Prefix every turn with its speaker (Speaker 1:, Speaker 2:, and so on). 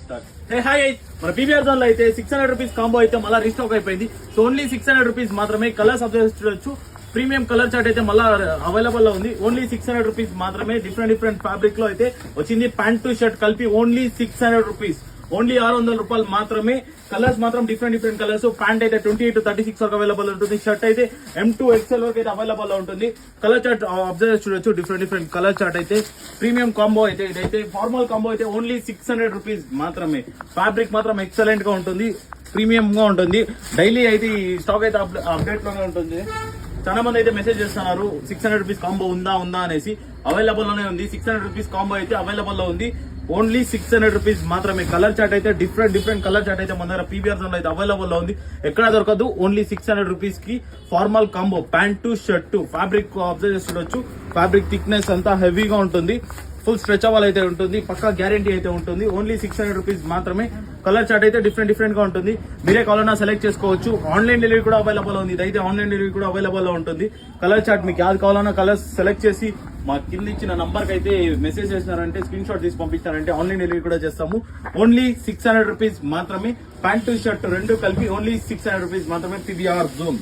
Speaker 1: Start. Hi, మన PVR zone లో అయితే 600 రూపీస్ కాంబో అయితే మళ్ళీ రీస్టాక్ అయిపోయింది. సో ఓన్లీ 600 రూపీస్ మాత్రమే. కలర్స్ అబ్జర్వ్ చూడొచ్చు. ప్రీమియం కలర్ చార్ట్ అయితే మళ్ళీ అవైలబుల్ లో ఉంది. ఓన్లీ 600 రూపీస్ మాత్రమే. డిఫరెంట్ ఫ్యాబ్రిక్ లో అయితే వచ్చింది. ప్యాంట్ టు షర్ట్ కలిపి ఓన్లీ 600 రూపీస్. ఓన్లీ 600 రూపాయలు మాత్రమే. కలర్స్ మాత్రం డిఫరెంట్ కలర్స్. ప్యాంట్ అయితే 28 to 36 వరకు అవైలబుల్ ఉంటుంది. షర్ట్ అయితే M2 XL వరకు అయితే అవైలబుల్ లో ఉంటుంది. కలర్ చార్ట్ అబ్జర్వ్ చూడొచ్చు. డిఫరెంట్ కలర్ చార్ట్ అయితే ప్రీమియం కాంబో అయితే ఇదైతే ఫార్మల్ కాంబో అయితే ఓన్లీ 600 రూపీస్ మాత్రమే. ఫ్యాబ్రిక్ మాత్రం ఎక్సలెంట్ గా ఉంటుంది, ప్రీమియం గా ఉంటుంది. డైలీ అయితే ఈ స్టాక్ అయితే అప్డేట్ లోనే ఉంటుంది. చాలా మంది అయితే మెసేజ్ చేస్తున్నారు 600 రూపీస్ కాంబో ఉందా అనేసి. అవైలబుల్ లోనే ఉంది. 600 రూపీస్ కాంబో అయితే అవైలబుల్ లో ఉంది. ఓన్లీ 600 రూపీస్ మాత్రమే. కలర్ చార్ట్ అయితే డిఫరెంట్ కలర్ చార్ట్ అయితే మన దగ్గర పీవీఆర్ జోన్ లో అయితే అవైలబుల్ లో ఉంది. ఎక్కడ దొరకదు. ఓన్లీ 600 రూపీస్ కి formal combo pant to shirt. Fabric observe చేసి చూడొచ్చు. ఫ్యాబ్రిక్ థిక్నెస్ అంతా హెవీగా ఉంటుంది. ఫుల్ స్ట్రెచబుల్ అయితే ఉంటుంది. పక్కా గ్యారంటీ అయితే ఉంటుంది. ఓన్లీ 600 రూపీస్ మాత్రమే. కలర్ చార్ట్ అయితే డిఫరెంట్ గా ఉంటుంది. మీరే కావాలన్నా సెలెక్ట్ చేసుకోవచ్చు. ఆన్లైన్ డెలివరీ కూడా అవైలబుల్ ఉంది. ఇదైతే ఆన్లైన్ డెలివరీ కూడా అవైలబుల్ లో ఉంటుంది. కలర్ చార్ట్ మీకు యాడ్ కావాలన్నా కలర్స్ సెలెక్ట్ చేసి మా కింద ఇచ్చిన నంబర్ కి అయితే మెసేజ్ చేసినారంటే స్క్రీన్ షాట్ తీసి పంపించారంటే ఆన్లైన్ డెలివరీ కూడా చేస్తాము. ఓన్లీ 600 రూపీస్ మాత్రమే. ప్యాంట్ టు షర్ట్ రెండు కలిపి ఓన్లీ 600 రూపీస్ మాత్రమే. PVR zone.